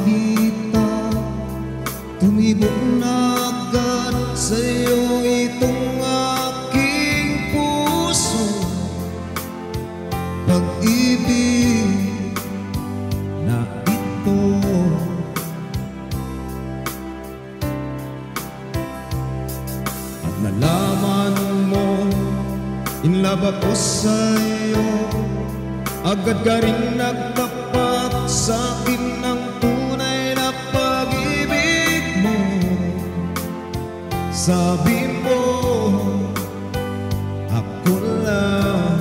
makita, tumibok na agad sa'yo itong aking puso. Pag-ibig na ito, at nalaman mo, in love ako sa'yo. Agad ka rin nagtapat sa'kin ng tunay na pag-ibig mo. Sabi mo, ako lang.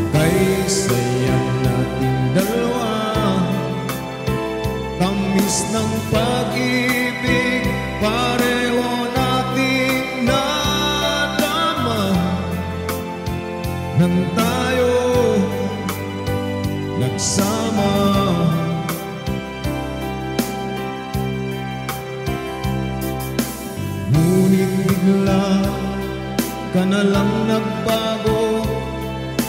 Kay saya nating dalawa, tamis ng pag-ibig, pareho nating nadama. Nang tayo nagsama, ngunit bigla ka na lang nagbago.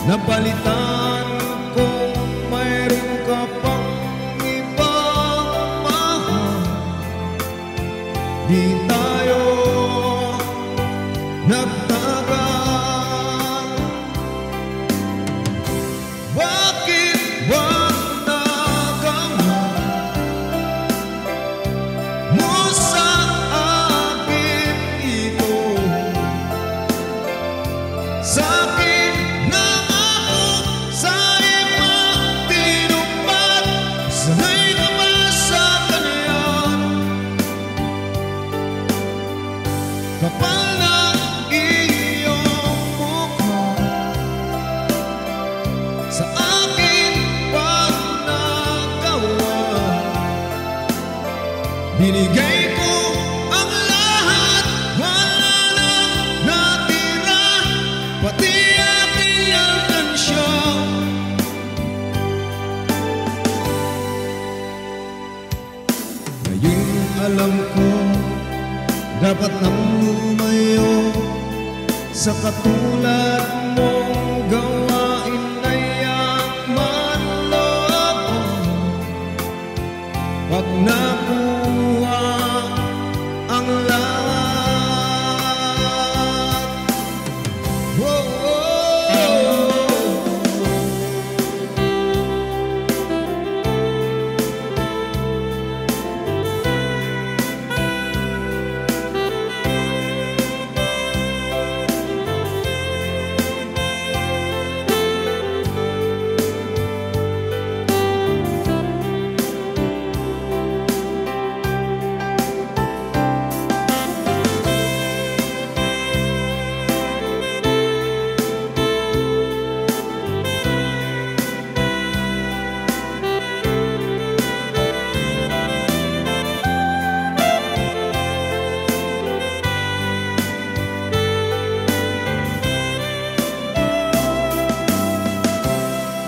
Napalitan kung mayroon ka pang ibang mahal. Di tayo nagtagal. Bakit ba nagawa mo sa akin ito? Sa akin nang ako sa iba tinupad. Sanay ka ba sa kanya? Kapal ng iyong mukha, sa akin pag nagawa. Binigay ko ang lahat, wala nang natira, pati aking alkansya. Ngayon alam ko, dapat nang lumayo sa katulad mong gawain na yaman loob. Pag nakuha ang lahat, oh,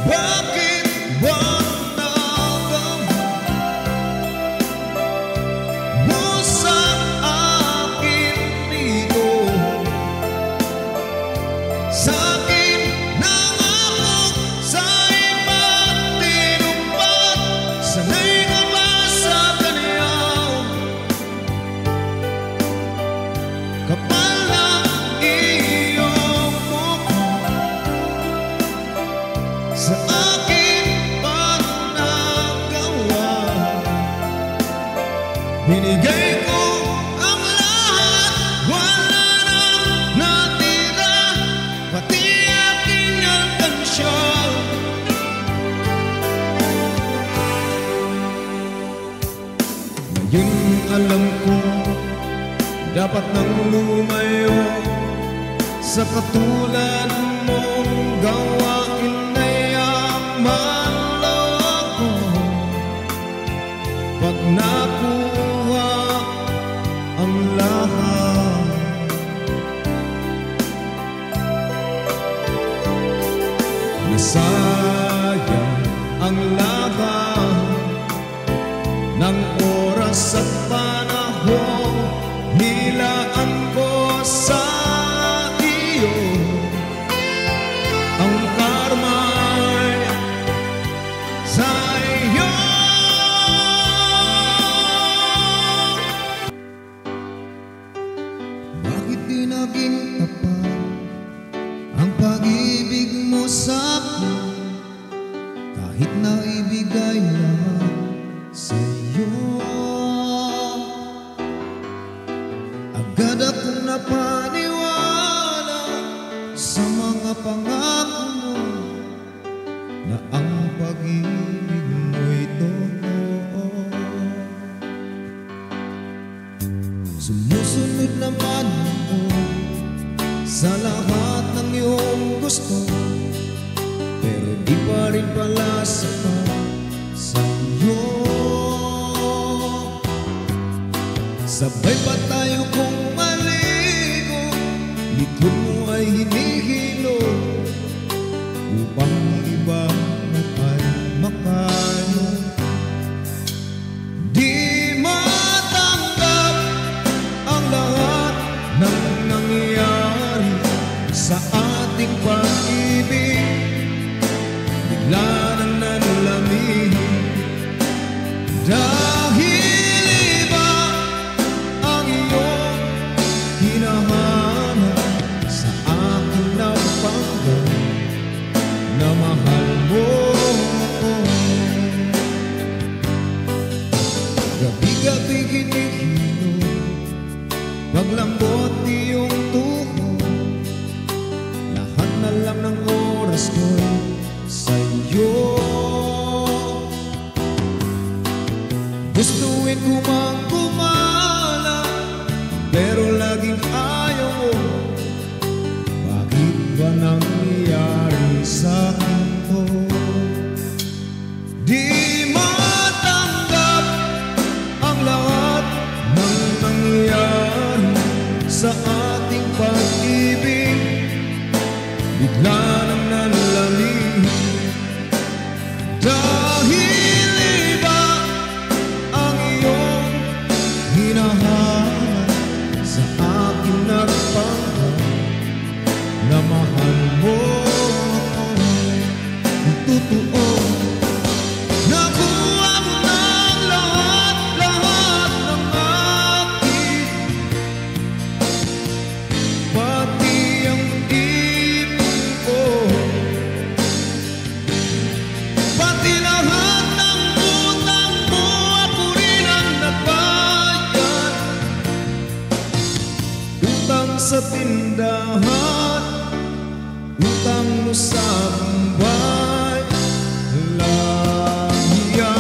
bakit ba nagawa mo sa akin ito? Sa akin nang ako sa iba tinupad. Sanay ka ba sa kanya? Kapal ng iyong mukha, sa akin pag nagawa. Binigay ko ang lahat, wala nang natira, pati aking alkansya. Ngayon alam ko, dapat nang lumayo sa katulad mong gawain na yaman loob. Pag nakuha ang lahat, nasayang ang lahat ng oras at panahon. Nilaan ko sa iyo ang karma kahit na ibigay lahat sa'yo. Agad akong napaniwala sa mga pangako mo na ang pag-ibig mo'y totoo. Sumusunod naman ako sa lahat ng iyong gusto, pero di pa rin pala sapat sa'yo. Sabay pa tayo kung maligo, likod mo ay hinihilo upang iba ay makayo. Di matanggap ang lahat ng nangyayari sa ating pag-ibig. Bigla nang nanlamig dahil iba ang iyong hinahanap sa akin na panggang na mahal mo. Gabi-gabi hinihilo, paglambot iyong tuhod, lahat na lang ng oras ko'y sa'yo. Gustuin ko mang kumala, pero laging ayaw mo. Bakit ba nangyayari sa'kin to? Di matanggap ang lahat ng nangyayari sa ating pag-ibig. Bigla nang nanlamig dahil iba ang iyong hinahanap sa akin nagpanggap na mahal mo. Totoo, nakuha mo ng lahat ng akin, pati ang ipon ko, pati lahat ng utang mo, ako rin ang nagbayad. Utang sa tindahan, utang mo sa bumbay, lahiyan.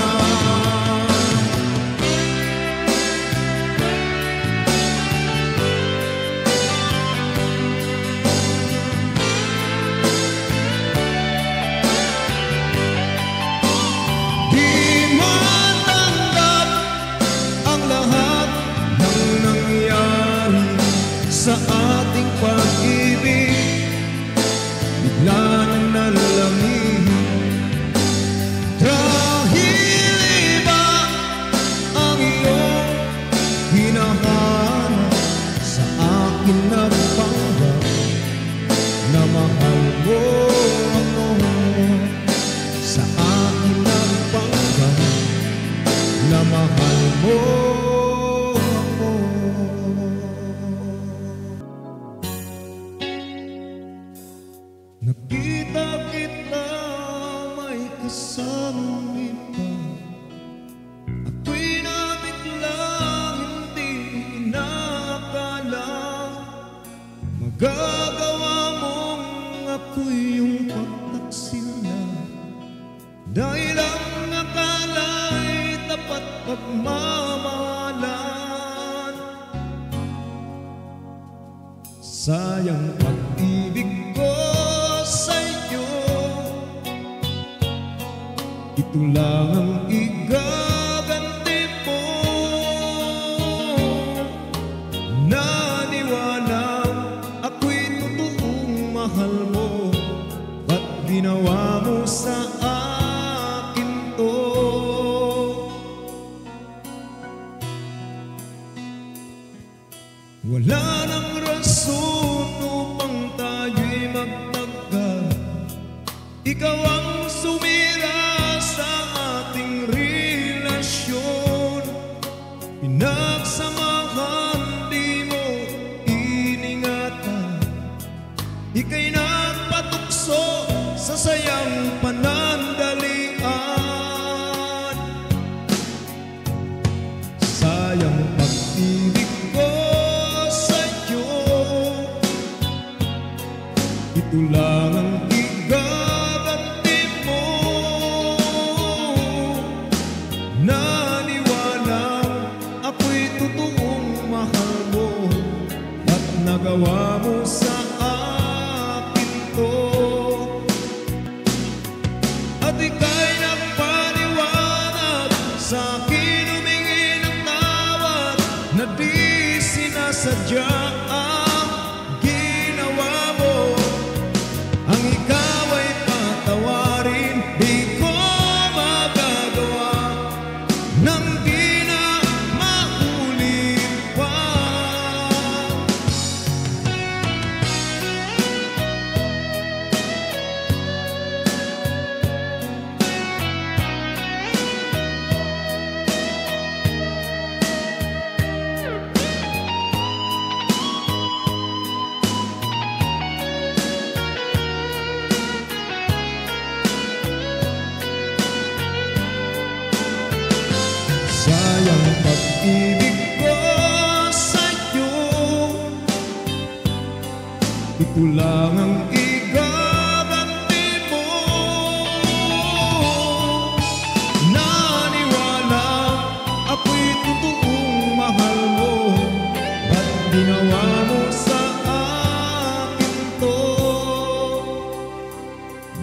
Di matanggap ang lahat ng nangyayari sa ating pag-ibig. Bigla nang nanlamig dahil iba ang iyong hinahanap sa akin nagpanggap na mahal mo ako. Sa akin nagpanggap na mahal mo ako. Nakita kita may kasamang iba, ako'y nabiglang hindi inakala magagawa mong ako'y yung pagtaksil na, dahil ang akala'y tapat pagmamahalan. Sayang pag-ibig ko sa'yo, ito lang ang igaganti mo. Naniwala ako'y totoong mahal mo, ba't ginawa mo sa akin to? Wala nang rason upang tayo'y magtagka. Ikaw ang sumira sa ating relasyon. Pinagsamahan, di mo iningatan. Ika'y nagpatukso sa sayang panandalian. ang pag-ibig ko sa'yo. Ito lang ang igaganti mo. Naniwala ako'y totoong mahal mo. Ba't ginawa mo sa akin to?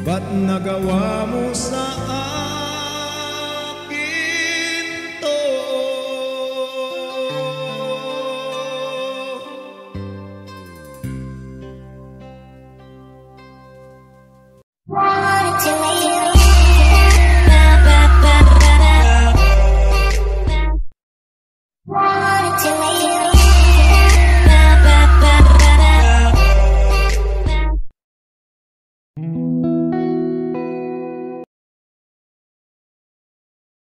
Ba't nagawa mo sa akin?